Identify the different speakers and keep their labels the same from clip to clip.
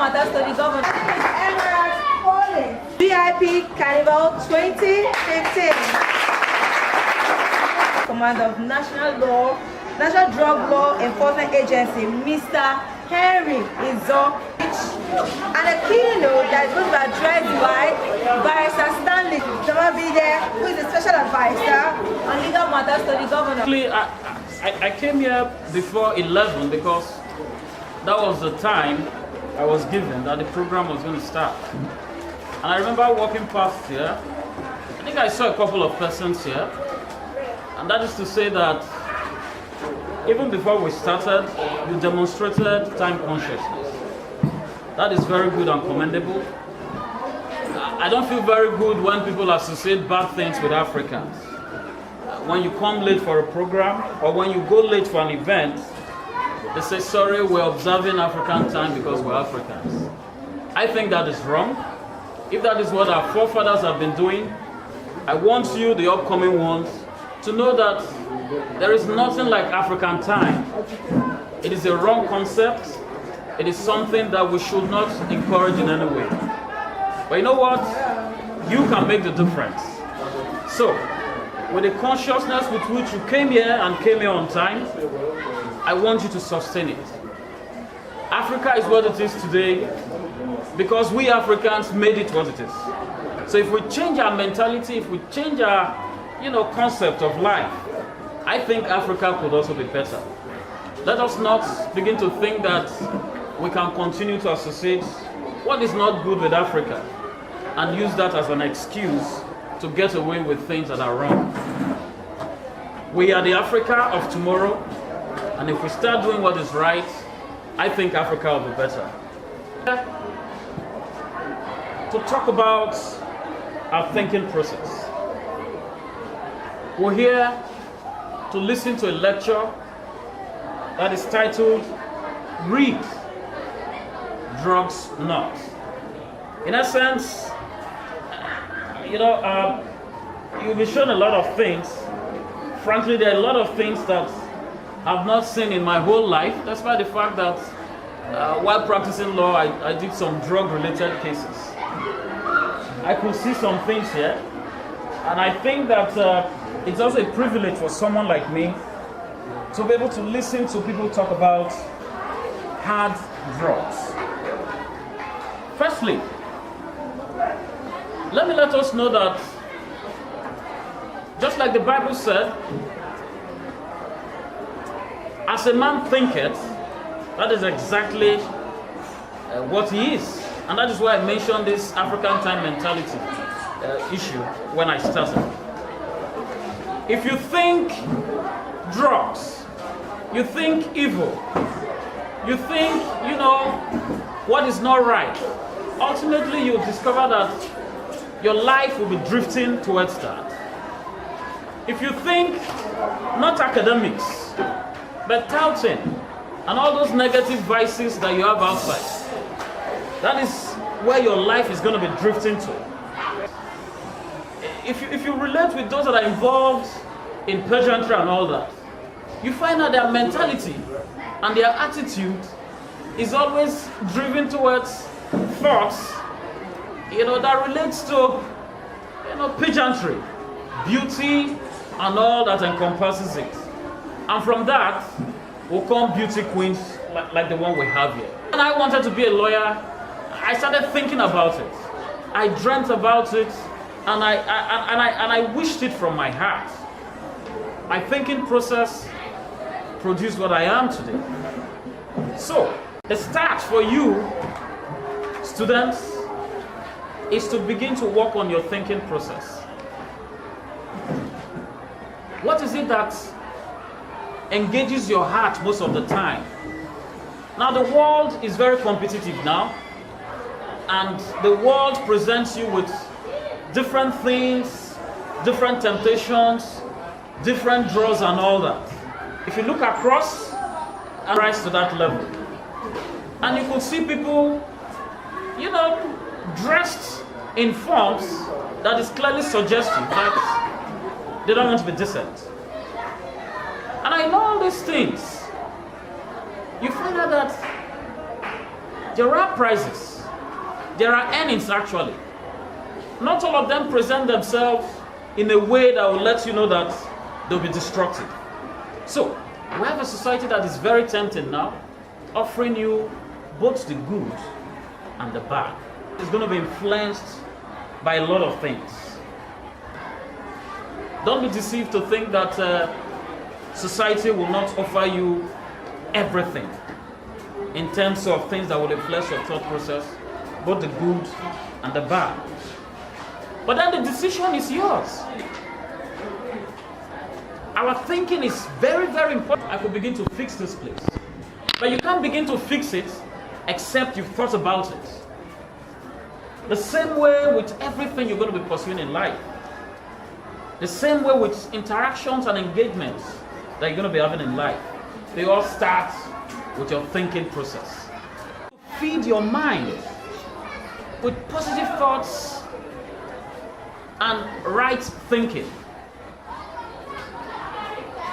Speaker 1: matters to the governor.
Speaker 2: Emerald Poland. VIP Carnival 2015. Commander of National Drug Law Enforcement Agency, Mr. Henry Izo, and a keynote that is going to be addressed by Barrister Stanley Damabide, who is a special advisor
Speaker 1: On legal matters to the governor.
Speaker 3: Actually, I came here before 11 because that was the time I was given that the program was going to start. And I remember walking past here, I think I saw a couple of persons here, and that is to say that even before we started, you demonstrated time consciousness. That is very good and commendable. I don't feel very good when people associate bad things with Africans. When you come late for a program or when you go late for an event, they say, sorry, we're observing African time because we're Africans. I think that is wrong. If that is what our forefathers have been doing, I want you, the upcoming ones, to know that there is nothing like African time. It is a wrong concept. It is something that we should not encourage in any way. But you know what? You can make the difference. So, with the consciousness with which you came here and came here on time, I want you to sustain it. Africa is what it is today because we Africans made it what it is. So if we change our mentality, if we change our concept of life, I think Africa could also be better. Let us not begin to think that we can continue to associate what is not good with Africa and use that as an excuse to get away with things that are wrong. We are the Africa of tomorrow, and if we start doing what is right, I think Africa will be better. To talk about our thinking process. We're here to listen to a lecture that is titled Read, Drugs Not. In essence, you'll be shown a lot of things. Frankly, there are a lot of things that I've not seen in my whole life, despite the fact that while practicing law, I did some drug-related cases. I could see some things here, and I think that it's also a privilege for someone like me to be able to listen to people talk about hard drugs. Firstly, let us know that just like the Bible said, as a man thinketh, that is exactly what he is. And that is why I mentioned this African time mentality issue when I started. If you think drugs, you think evil, you think, what is not right, ultimately you'll discover that your life will be drifting towards that. If you think not academics, but touting and all those negative vices that you have outside, that is where your life is going to be drifting to. If you relate with those that are involved in pageantry and all that, you find that their mentality and their attitude is always driven towards thoughts, that relates to, pageantry, beauty, and all that encompasses it. And from that will come beauty queens like the one we have here. And I wanted to be a lawyer. I started thinking about it. I dreamt about it, and I wished it from my heart. My thinking process produced what I am today. So, the start for you, students, is to begin to work on your thinking process. What is it that engages your heart most of the time? Now, the world is very competitive now, and the world presents you with different things, different temptations, different draws and all that. If you look across and rise to that level, and you could see people, dressed in forms that is clearly suggestive that they don't want to be decent. And I know all these things. You find out that There are prizes. There are earnings actually. Not all of them present themselves in a way that will let you know that they'll be destructive. So, we have a society that is very tempting now, offering you both the good and the bad. It's going to be influenced by a lot of things. Don't be deceived to think that society will not offer you everything in terms of things that will influence your thought process, both the good and the bad. But then the decision is yours. Our thinking is very, very important. I could begin to fix this place. But you can't begin to fix it except you've thought about it. The same way with everything you're going to be pursuing in life. The same way with interactions and engagements that you're going to be having in life. They all start with your thinking process. Feed your mind with positive thoughts and right thinking.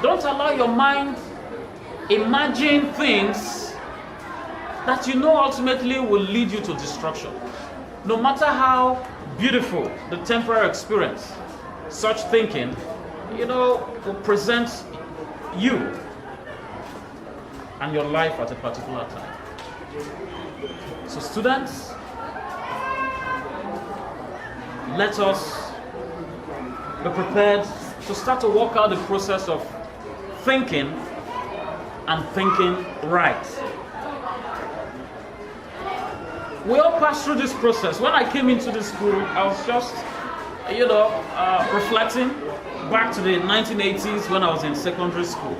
Speaker 3: Don't allow your mind imagine things that you know ultimately will lead you to destruction. No matter how beautiful the temporary experience, such thinking, will present you and your life at a particular time. So students, let us be prepared to start to work out the process of thinking and thinking right. We all pass through this process. When I came into this school, I was just, reflecting back to the 1980s when I was in secondary school.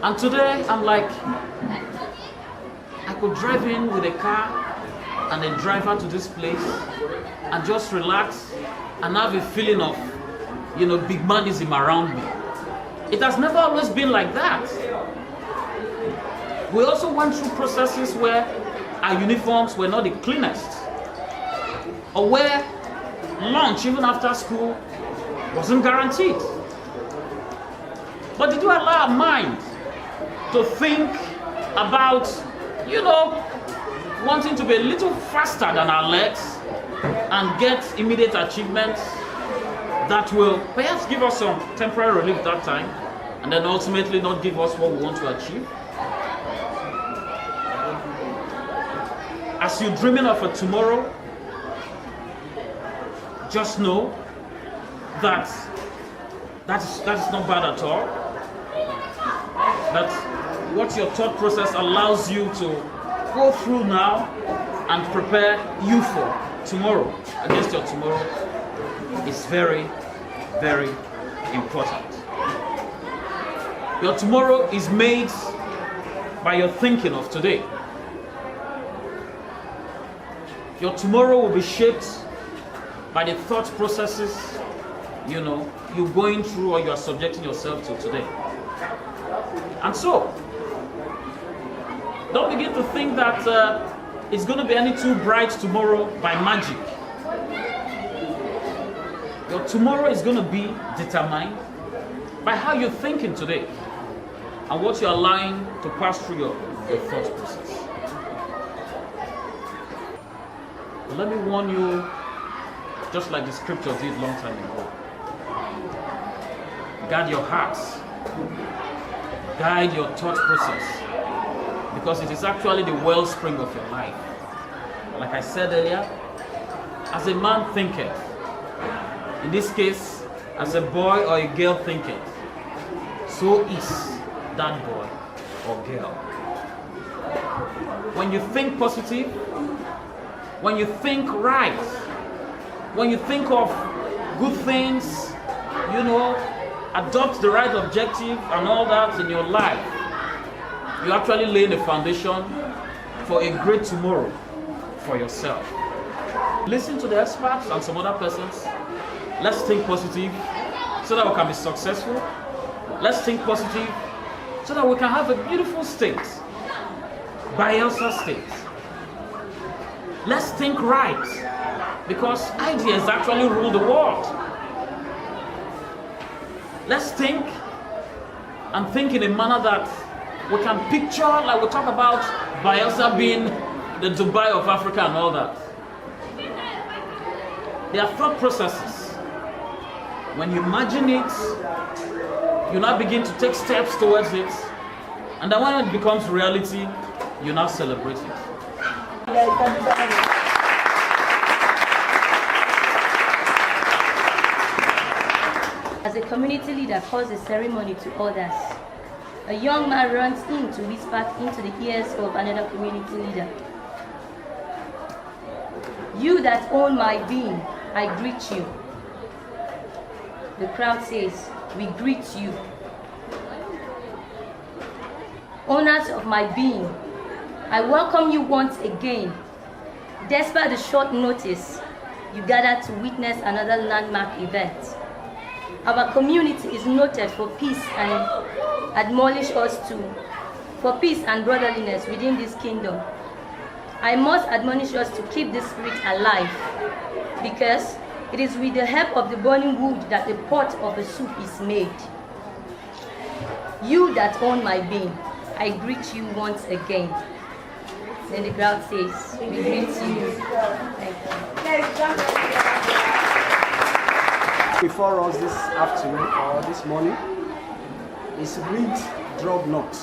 Speaker 3: And today, I'm like, I could drive in with a car and a driver to this place and just relax and have a feeling of, big manism around me. It has never always been like that. We also went through processes where our uniforms were not the cleanest, or where lunch, even after school, wasn't guaranteed. But did you allow our mind to think about, wanting to be a little faster than our legs and get immediate achievements that will perhaps give us some temporary relief that time, and then ultimately not give us what we want to achieve? As you're dreaming of a tomorrow, just know that is not bad at all. That what your thought process allows you to go through now and prepare you for tomorrow, against your tomorrow, is very, very important. Your tomorrow is made by your thinking of today. Your tomorrow will be shaped by the thought processes, you're going through or you're subjecting yourself to today. And so, don't begin to think that it's going to be any too bright tomorrow by magic. Your tomorrow is going to be determined by how you're thinking today and what you're allowing to pass through your thought process. Let me warn you, just like the scripture did long time ago. Guard your hearts. Guide your thought process. Because it is actually the wellspring of your life. Like I said earlier, as a man thinketh, in this case, as a boy or a girl thinketh, so is that boy or girl. When you think positive, when you think right, when you think of good things, adopt the right objective and all that in your life, you actually lay the foundation for a great tomorrow for yourself. Listen to the experts and some other persons. Let's think positive so that we can be successful. Let's think positive so that we can have a beautiful state, Bielsa state. Let's think right, because ideas actually rule the world. Let's think and think in a manner that we can picture, like we talk about Bayelsa being the Dubai of Africa and all that. There are thought processes. When you imagine it, you now begin to take steps towards it, and then when it becomes reality, you now celebrate it.
Speaker 4: As a community leader calls a ceremony to others, a young man runs in to whisper into the ears of another community leader. You that own my being, I greet you. The crowd says, we greet you. Owners of my being, I welcome you once again. Despite the short notice, you gathered to witness another landmark event. Our community is noted for peace and admonish us for peace and brotherliness within this kingdom. I must admonish us to keep this spirit alive, because it is with the help of the burning wood that the pot of the soup is made. You that own my being, I greet you once again. Then the crowd says, we greet you. Thank you.
Speaker 5: Before us this afternoon or this morning is Read, Drug Not,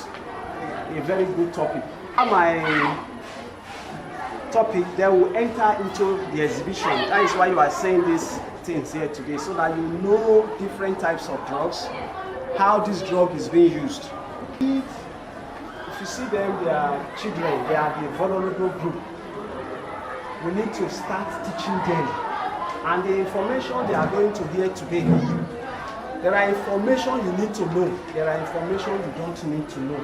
Speaker 5: a very good topic. My topic that will enter into the exhibition. That is why you are saying these things here today, so that you know different types of drugs, how this drug is being used. If you see them, they are children, they are the vulnerable group. We need to start teaching them. And the information they are going to hear today, there are information you need to know, there are information you don't need to know.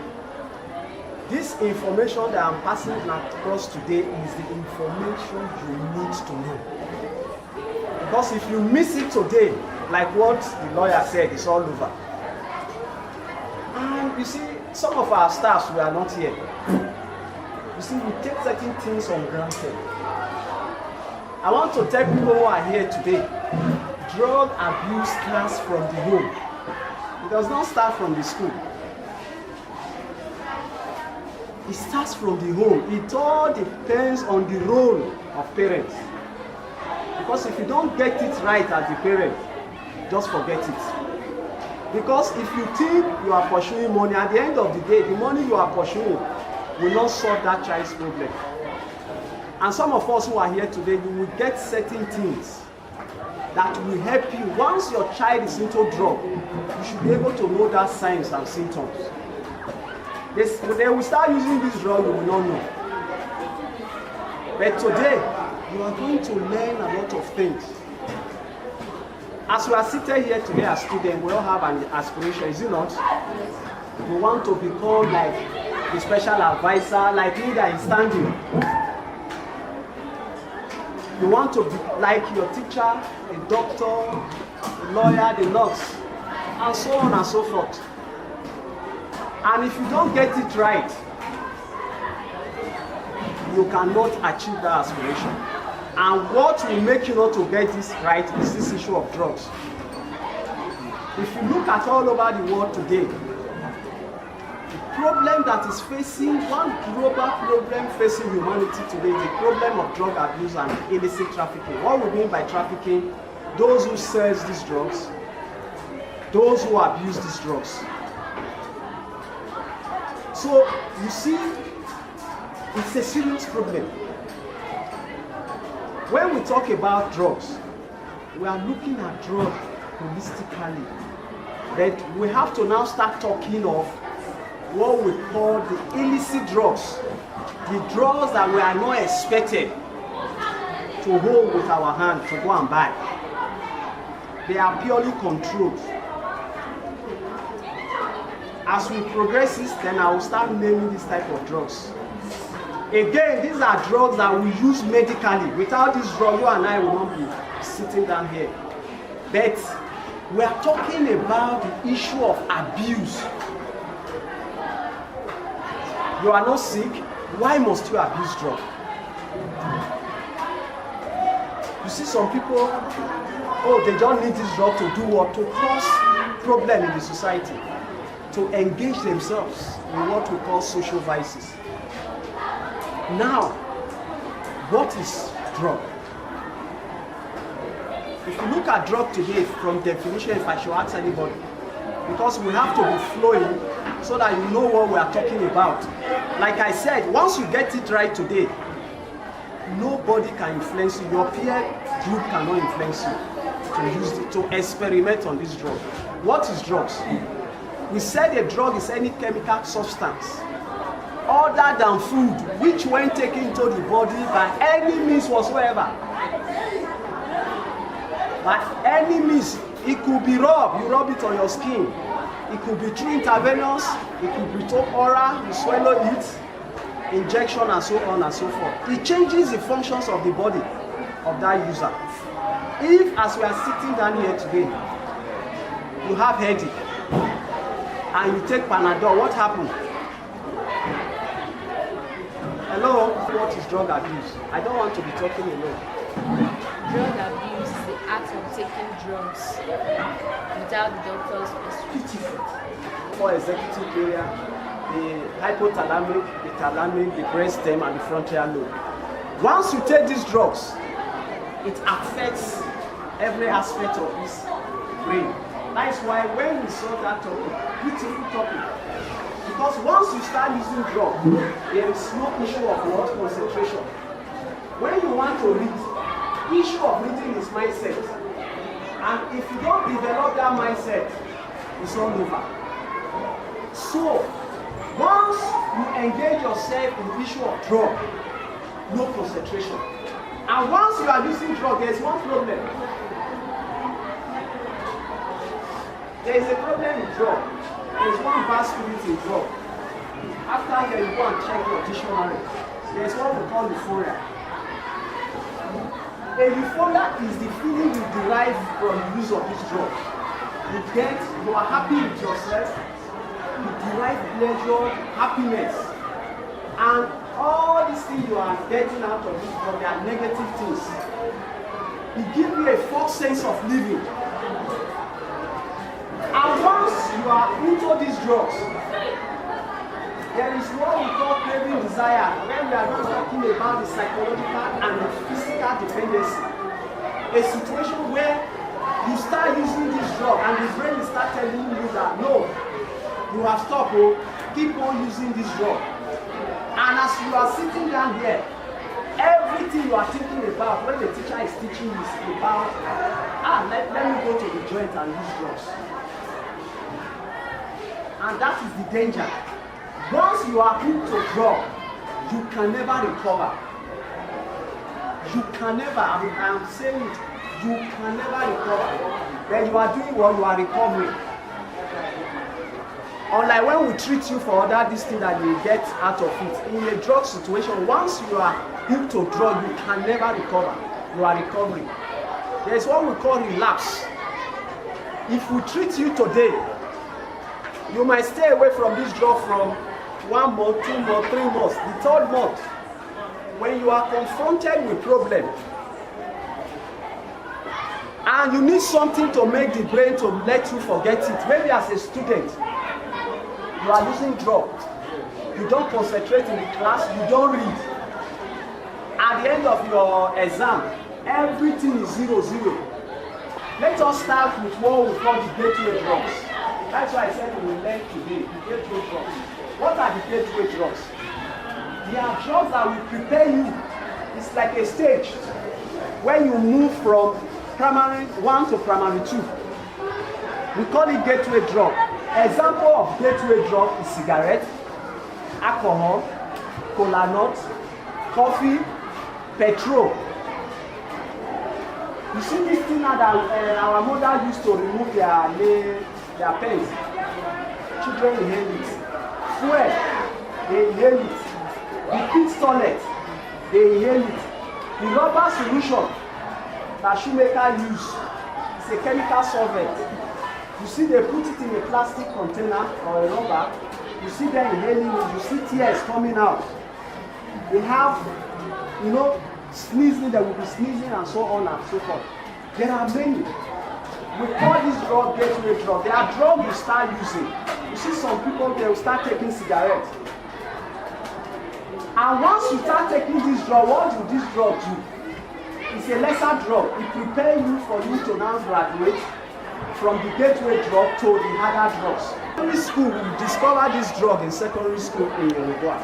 Speaker 5: This information that I'm passing across today is the information you need to know. Because if you miss it today, like what the lawyer said, it's all over. And you see, some of our staffs who are not here, you see, we take certain things for granted. I want to tell people who are here today, drug abuse starts from the home. It does not start from the school. It starts from the home. It all depends on the role of parents. Because if you don't get it right as the parent, just forget it. Because if you think you are pursuing money, at the end of the day, the money you are pursuing will not solve that child's problem. And some of us who are here today, you will get certain things that will help you. Once your child is into drug, you should be able to know that signs and symptoms. They will start using this drug, you will not know. But today, you are going to learn a lot of things. As we are seated here today as students, we all have an aspiration, is it not? We want to become like the special advisor, like me that is standing. You want to be like your teacher, a doctor, a lawyer, the nurse, and so on and so forth. And if you don't get it right, you cannot achieve that aspiration. And what will make you not to get this right is this issue of drugs. If you look at all over the world today, the problem that is facing, one global problem facing humanity today is the problem of drug abuse and illicit trafficking. What we mean by trafficking, those who sell these drugs, those who abuse these drugs. So, you see, it's a serious problem. When we talk about drugs, we are looking at drugs holistically. But we have to now start talking of what we call the illicit drugs. The drugs that we are not expected to hold with our hand to go and buy. They are purely controlled. As we progress this, then I will start naming this type of drugs. Again, these are drugs that we use medically. Without this drug, you and I will not be sitting down here. But we are talking about the issue of abuse. You are not sick, why must you abuse drugs? You see some people, oh, they don't need this drug to do what? To cause problem in the society. To engage themselves in what we call social vices. Now, what is drug? If you look at drug today from definition, if I should ask anybody, because we have to be flowing so that you know what we are talking about. Like I said, once you get it right today, nobody can influence you. Your peer group cannot influence you to use it, to experiment on this drug. What is drugs? We said a drug is any chemical substance other than food, which when taken into the body by any means whatsoever, by any means, it could be rubbed, you rub it on your skin. It could be through intravenous, it could be through oral, you swallow it, injection and so on and so forth. It changes the functions of the body of that user. If, as we are sitting down here today, you have headache and you take Panadol, what happens? Hello? What is drug abuse? I don't want to be talking alone.
Speaker 6: Drug abuse is the act of taking drugs without the doctor's prescription.
Speaker 5: For executive area, the hypothalamic, the thalamic, the brainstem, and the frontal lobe. Once you take these drugs, it affects every aspect of this brain. That's why when we saw that topic, beautiful topic, because once you start using drugs, there is no issue of what concentration. When you want to read, issue of reading is mindset, and if you don't develop that mindset, it's all over. So once you engage yourself in the issue of drug, no concentration, and once you are using drug, there is one problem. There is a problem with drug. There is one bad spirit in drug. After here, you go and check your dictionary. There is what we call euphoria. A euphoria is the feeling you derive from the use of this drug. You are happy with yourself, you derive pleasure, happiness, and all these things you are getting out of this drug, they are negative things. It gives you a false sense of living. And once you are into these drugs, there is what we call craving desire, when we are not talking about the psychological and the physical dependency. A situation where you start using this drug and the brain will start telling you that no, you have stopped, keep on using this drug. And as you are sitting down here, everything you are thinking about when the teacher is teaching is about, let me go to the joint and use drugs. And that is the danger. Once you are hooked to drug, you can never recover. You can never, I'm saying it, you can never recover. Then you are doing what you are recovering. Unlike when we treat you for other this thing that you get out of it. In a drug situation, once you are hooked to drug, you can never recover. You are recovering. There is what we call relapse. If we treat you today, you might stay away from this drug from 1 month, 2 months, 3 months. The third month, when you are confronted with problem, and you need something to make the brain to let you forget it. Maybe as a student, you are using drug. You don't concentrate in the class, you don't read. At the end of your exam, everything is 0-0. Let us start with what we call the gateway drugs. That's why I said we will learn today, the gateway drugs. What are the gateway drugs? They are drugs that will prepare you. It's like a stage when you move from primary 1 to primary 2. We call it gateway drug. Example of gateway drug is cigarette, alcohol, cola nut, coffee, petrol. You see this thing now that our mother used to remove their pens. Children inhale it. Fuel, they inhale it. The pit toilet, they inhale it. The rubber solution that shoemaker use is a chemical solvent. You see they put it in a plastic container or a rubber. You see them inhaling it. You see tears coming out. They have, sneezing, they will be sneezing and so on and so forth. There are many. We call this drug gateway drug. There are drugs you start using. You see some people, they will start taking cigarettes. And once you start taking this drug, what will this drug do? It's a lesser drug. It prepares you for you to now graduate from the gateway drug to the harder drugs. Secondary school, we discovered this drug in secondary school in Uruguay.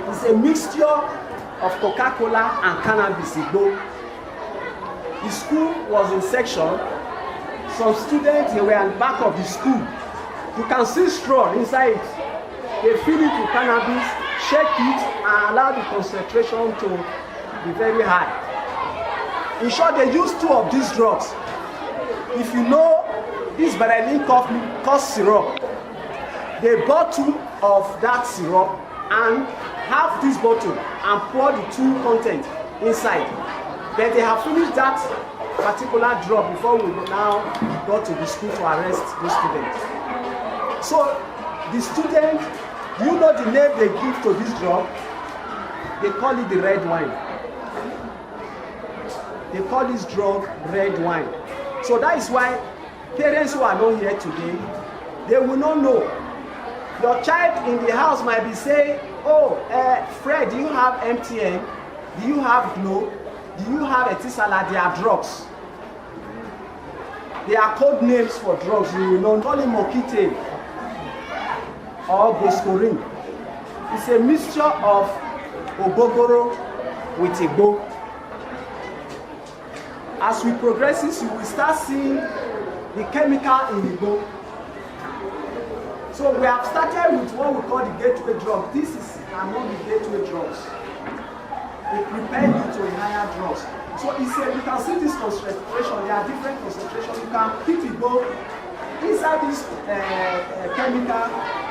Speaker 5: It's a mixture of Coca-Cola and cannabis. The school was in section. Some students, they were at the back of the school. You can see straw inside it. They fill it with cannabis, shake it, and allow the concentration to be very high. In short, they use 2 of these drugs. If you know this Berlin cough syrup, they bought 2 of that syrup and half this bottle and pour the 2 content inside. But they have finished that particular drug before we now go to the school to arrest the students. So the student, you know the name they give to this drug? They call it the red wine. They call this drug red wine. So that is why parents who are not here today, they will not know. Your child in the house might be saying, oh, Fred, do you have MTN? Do you have Glo? Do you have Etisala? They are drugs. They are code names for drugs. You will not call it Mokite or Boscorin. It's a mixture of Ogogoro with Igbo. As we progress, you will start seeing the chemical in Igbo. So we have started with what we call the gateway drug. This is among the gateway drugs. It prepares you to a higher drugs. So you can see this concentration. There are different concentrations. You can put Igbo inside this chemical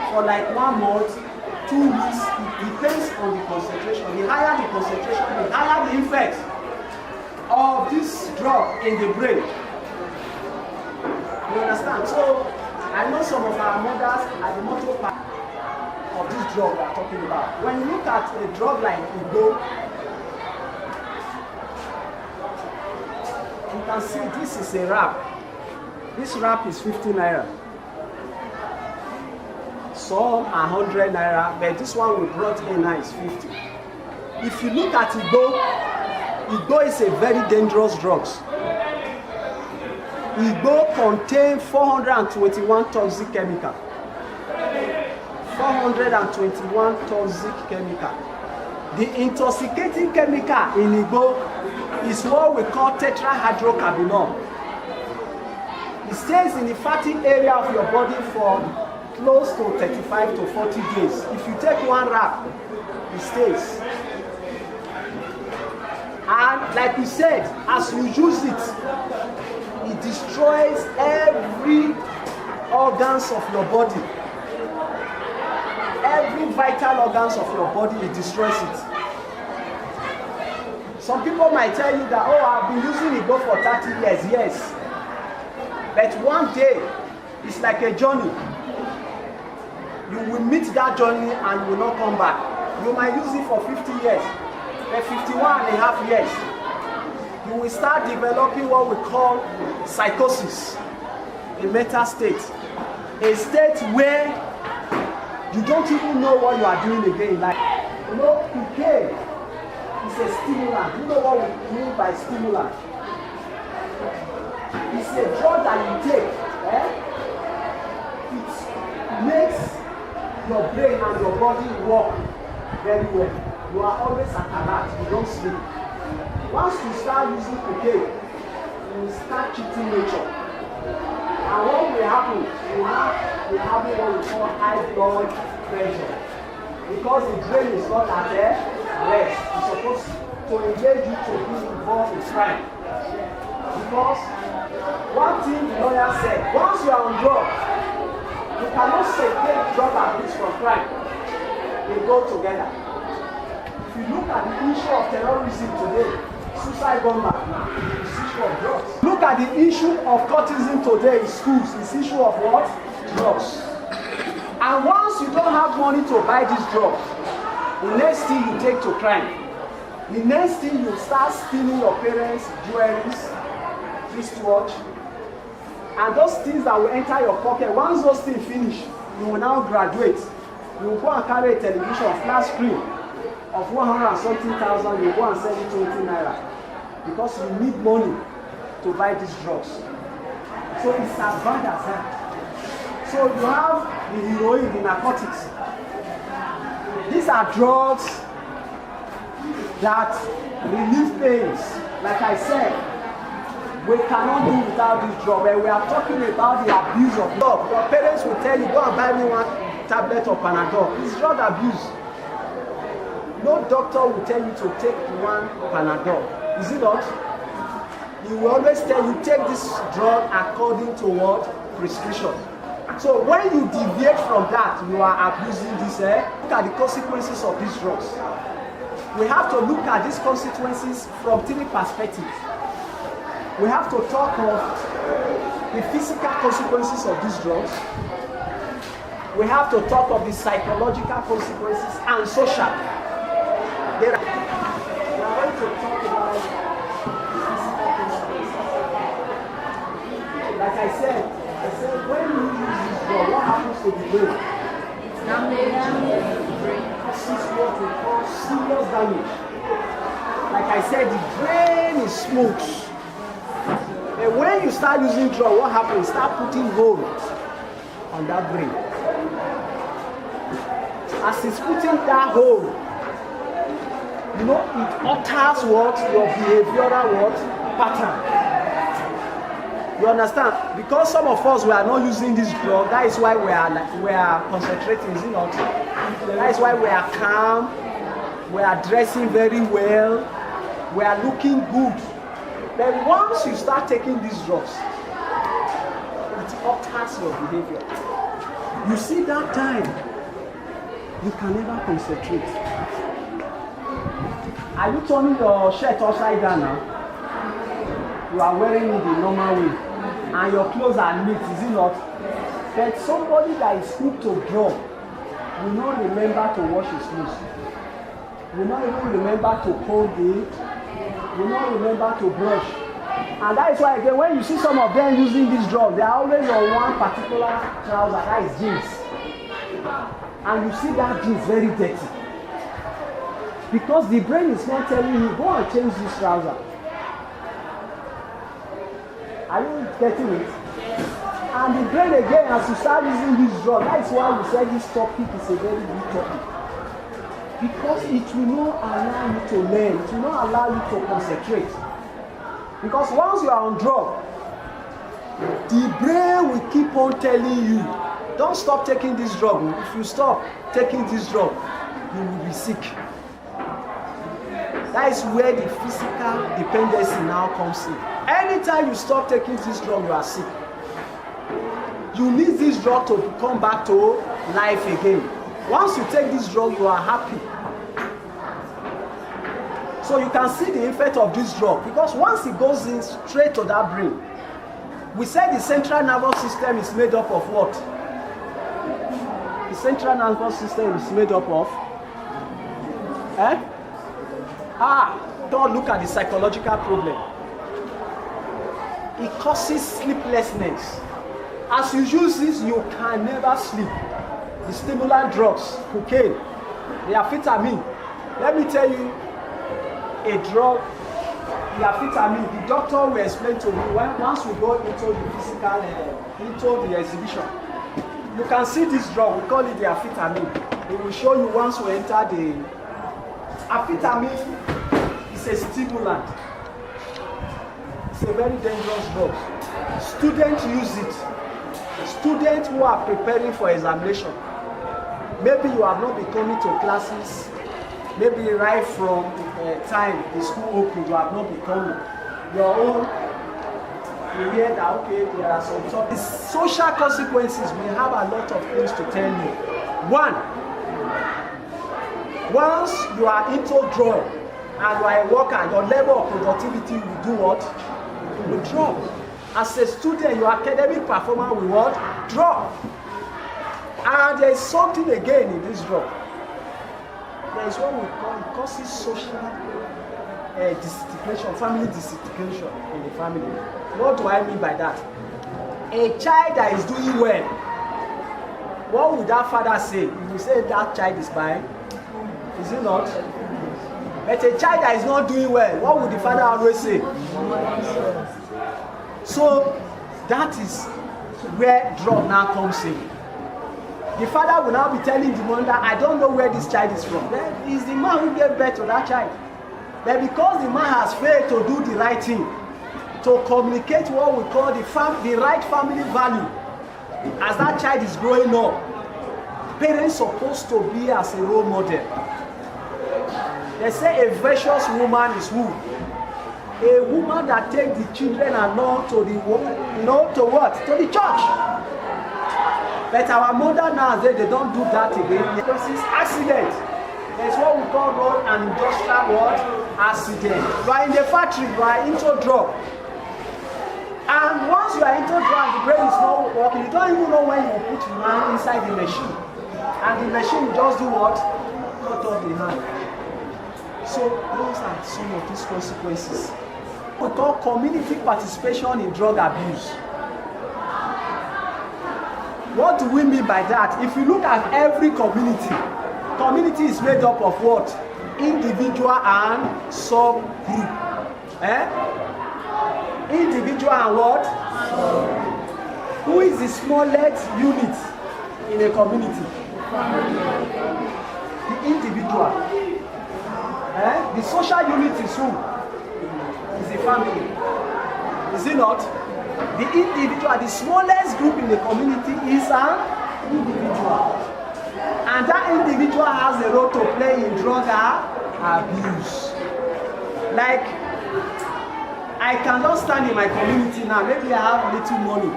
Speaker 5: for like 1 month, 2 weeks. It depends on the concentration. The higher the concentration, the higher the effect of this drug in the brain. You understand? So I know some of our mothers are the motto part of this drug we are talking about. When you look at a drug like Igbo, you can see this is a wrap. This wrap is 50 naira. Some are 100 naira, but this one we brought in now is 50. If you look at Igbo, Igbo is a very dangerous drug. Igbo contains 421 toxic chemical. 421 toxic chemical. The intoxicating chemical in Igbo is what we call tetrahydrocannabinol. It stays in the fatty area of your body for close to 35 to 40 days. If you take 1 wrap, it stays. And like we said, as we use it, it destroys every organs of your body. Every vital organs of your body, it destroys it. Some people might tell you that, oh, I've been using Igbo for 30 years. Yes. But one day, it's like a journey. You will meet that journey and you will not come back. You might use it for 50 years. But 51.5 years, you will start developing what we call psychosis, a mental state. A state where you don't even know what you are doing again. Like, you know, cocaine is a stimulant. You know what we mean by stimulant? It's a drug that you take. It makes your brain and your body work very well. You are always at alert, you don't sleep. Once you start using cocaine, you will start cheating nature. And what will happen? You have what we call high blood pressure. Because the brain is not at rest. It's supposed to engage you to be involved in crime. Because one thing the lawyer said, once you are on drugs, you cannot separate drug abuse from crime. They go together. If you look at the issue of terrorism today, suicide bomber, it's issue of drugs. Look at the issue of cultism today in schools, it's issue of what? Drugs. And once you don't have money to buy these drugs, the next thing you take to crime. The next thing you start stealing your parents' jewelries, wristwatch, and those things that will enter your pocket. Once those things finish, you will now graduate. You will go and carry a television, flat screen, of 100 and something thousand, you go and sell it 20 naira because you need money to buy these drugs. So it's as bad as that. So you have the heroin, the narcotics. These are drugs that relieve pains. Like I said, we cannot do without this drug. When we are talking about the abuse of drug, your parents will tell you, go and buy me one tablet of Panadol. It's drug abuse. No doctor will tell you to take one Panadol. Is it not? He will always tell you, take this drug according to what? Prescription. So when you deviate from that, you are abusing this. Look at the consequences of these drugs. We have to look at these consequences from three perspectives. We have to talk of the physical consequences of these drugs. We have to talk of the psychological consequences and social. We are going to talk about the physical consequences. Like I said, when you use this drug, what happens to the brain? Causes what we call serious damage. Like I said, the brain is smooth. And when you start using drug, what happens? Start putting hold on that brain. As it's putting that hold, you know, it alters what? Your behavioral pattern. You understand? Because some of us, we are not using this drug, that is why we are concentrating, is it not? That is why we are calm, we are dressing very well, we are looking good. But once you start taking these drugs, it alters your behavior. You see that time, you can never concentrate. Are you turning your shirt upside down now? You are wearing it the normal way, and your clothes are neat, is it not? But somebody that is hooked to drug will not remember to wash his clothes, will not even remember to comb it, will not remember to brush. And that is why again, when you see some of them using this drug, they are always on one particular trouser, that is jeans. And you see that jeans very dirty. Because the brain is not telling you, go and change this trouser. Are you getting it? And the brain again, as you start using this drug, that is why we said this topic is a very good topic. Because it will not allow you to learn, it will not allow you to concentrate. Because once you are on drug, the brain will keep on telling you, don't stop taking this drug. If you stop taking this drug, you will be sick. That is where the physical dependency now comes in. Anytime you stop taking this drug, you are sick. You need this drug to come back to life again. Once you take this drug, you are happy. So you can see the effect of this drug, because once it goes in straight to that brain, we said the central nervous system is made up of what? The central nervous system is made up of? Don't look at the psychological problem. It causes sleeplessness. As you use this, you can never sleep. The stimulant drugs, cocaine, the amphetamine. Let me tell you, a drug, the amphetamine, the doctor will explain to me once we go into the physical, into the exhibition. You can see this drug, we call it the amphetamine. It will show you once we enter the amphetamine. Is a stimulant. It's a very dangerous drug. Students use it. Students who are preparing for examination. Maybe you have not been coming to classes. Maybe right from time the school opened, you have not been coming. Your own, you hear that, okay, there are some topics. Social consequences, we have a lot of things to tell you. One, once you are into drug and you are a worker, your level of productivity will do what? Will drop. As a student, your academic performance will what? Drop. And there is something again in this drug. There is what we call, it causes social disintegration, family disintegration in the family. What do I mean by that? A child that is doing well, what would that father say? He will say that child is mine. Is it not? But a child that is not doing well, what would the father always say? So that is where drug now comes in. The father will now be telling the mother, I don't know where this child is from. Then it's the man who gave birth to that child. But because the man has failed to do the right thing, to communicate what we call the right family value, as that child is growing up, parents supposed to be as a role model. They say a virtuous woman is who? A woman that takes the children along to the to what? To the church. But our mother now they don't do that again. Because it's accident. There's what we call road and industrial what? Accident. You are in the factory, you are into drug. And once you are into drug, the brain is not working. You don't even know when you put your hand inside the machine. And the machine will just do what? Cut off the hand. So those are some of these consequences. We call community participation in drug abuse. What do we mean by that? If you look at every community is made up of what? Individual and subgroup. Individual and what? Who is the smallest unit in a community? The individual. The social unit is who? Is the family. Is it not? The individual, the smallest group in the community is an individual. And that individual has a role to play in drug abuse. Like, I can just stand in my community now, maybe I have little money.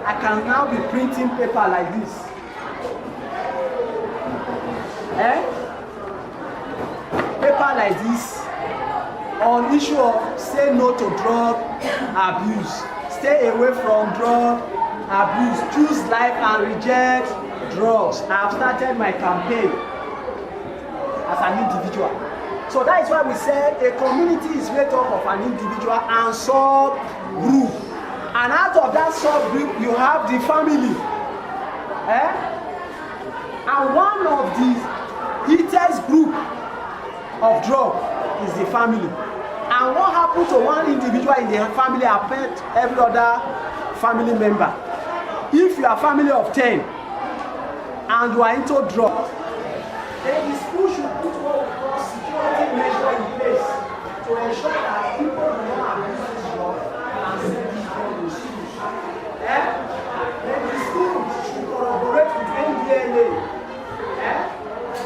Speaker 5: I can now be printing paper like this. Paper like this on issue of say no to drug abuse, stay away from drug abuse, choose life and reject drugs. I have started my campaign as an individual. So that is why we said a community is made up of an individual and subgroup. And out of that subgroup, you have the family. And one of the highest group of drug is the family. And what happened to one individual in the family affects every other family member. If you are a family of 10 and you are into drug, then the school should put what we call security measure in place to ensure that people do not abuse this drug and send it from the schools. Then the school should collaborate with NDLA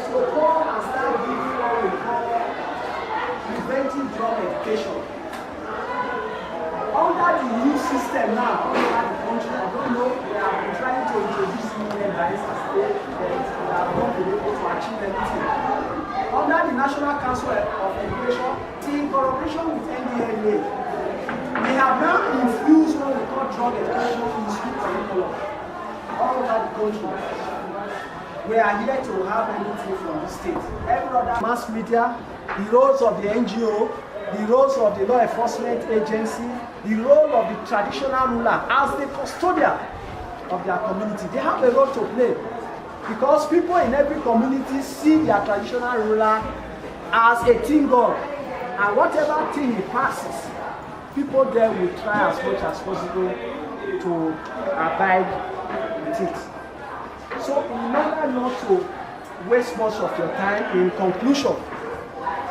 Speaker 5: to come and start giving what we call preventive drug education. Under the new system now, all over the country, I don't know, they have been trying to introduce new members and state that have not been able to achieve anything. Under the National Council of Education, in collaboration with NDLA, they have now infused what we call drug education in school curriculum all over the country. We are here to have anything from the state. Every other mass media, the roles of the NGO, the roles of the law enforcement agency, the role of the traditional ruler as the custodian of their community. They have a role to play because people in every community see their traditional ruler as a thing god, and whatever thing he passes, people there will try as much as possible to abide with it. So remember not to waste much of your time. In conclusion,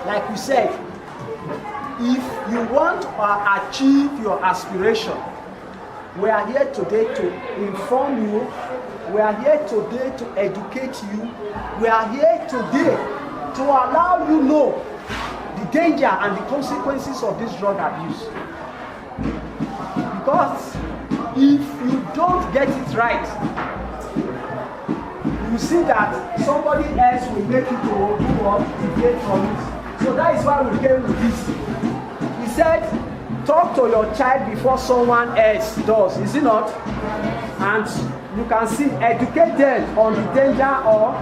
Speaker 5: like we said, if you want to achieve your aspiration, we are here today to inform you. We are here today to educate you. We are here today to allow you know the danger and the consequences of this drug abuse. Because if you don't get it right, you see that somebody else will make you to do what you get from it. So that is why we came with this. He said, talk to your child before someone else does, is it not? And you can see, educate them on the danger of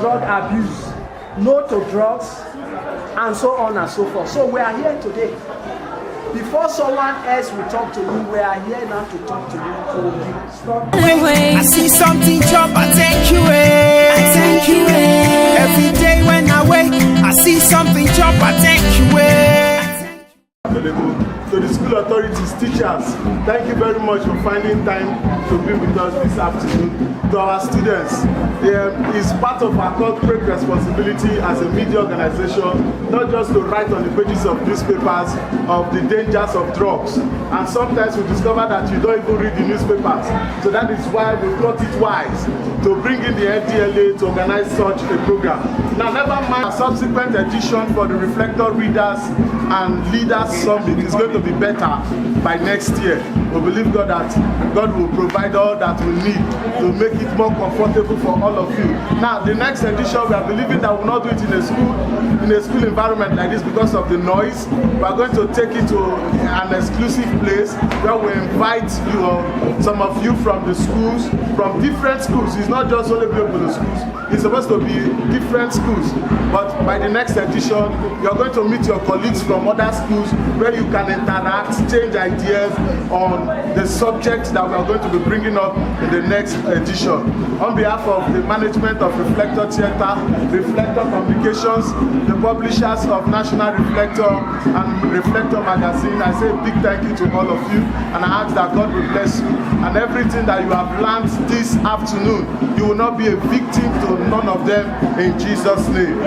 Speaker 5: drug abuse, no to drugs, and so on and so forth. So we are here today. Before someone else will talk to you, we are here now to talk to you. So stop.
Speaker 7: I see something chop, I thank you. Every day day when I wake, I see something chop, I take you away.
Speaker 8: To the school authorities, teachers, thank you very much for finding time to be with us this afternoon. To our students, it's part of our corporate responsibility as a media organization, not just to write on the pages of newspapers of the dangers of drugs. And sometimes we discover that you don't even read the newspapers. So that is why we thought it wise to bring in the FDLA to organize such a program. Now, never mind a subsequent edition for the Reflector Readers and Leaders Summit is going to be better by next year. We believe God that God will provide all that we need to make it more comfortable for all of you. Now, the next edition, we are believing that we will not do it in a school environment like this because of the noise. We are going to take it to an exclusive place where we invite you, some of you from the schools, from different schools. It's not just only people in the schools. It's supposed to be different schools. But by the next edition, you're going to meet your colleagues from other schools where you can interact, change ideas on the subject that we are going to be bringing up in the next edition. On behalf of the management of Reflector Theatre, Reflector Communications, the publishers of National Reflector and Reflector Magazine, I say a big thank you to all of you, and I ask that God will bless you. And everything that you have learned this afternoon, you will not be a victim to none of them in Jesus' name.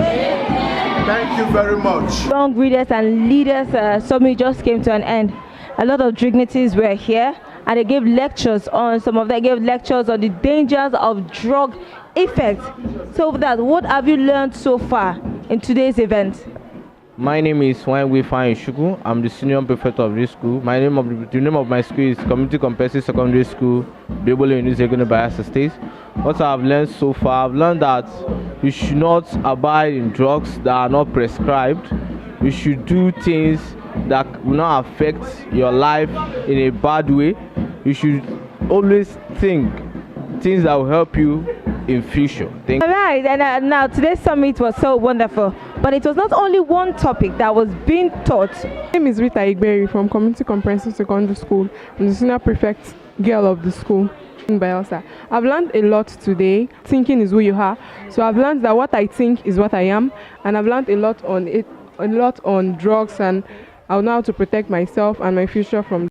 Speaker 8: Thank you very much.
Speaker 2: Young Readers and Leaders Summit just came to an end. A lot of dignitaries were here, and they gave lectures on the dangers of drug effects. So that, what have you learned so far in today's event?
Speaker 9: My name is Wangwe Shugu. I'm the senior prefect of this school. The name of my school is Community Comprehensive Secondary School, Bible University, Bayelsa State. What I've learned so far, I've learned that you should not abide in drugs that are not prescribed. You should do things that will not affect your life in a bad way. You should always think things that will help you in future. All
Speaker 2: right, and now today's summit was so wonderful, but it was not only one topic that was being taught.
Speaker 10: My name is Rita Igberi from Community Comprehensive Secondary School. I'm the senior prefect girl of the school in Bayelsa. I've learned a lot today. Thinking is who you are. So I've learned that what I think is what I am, and I've learned a lot on drugs, and I'll know how to protect myself and my future from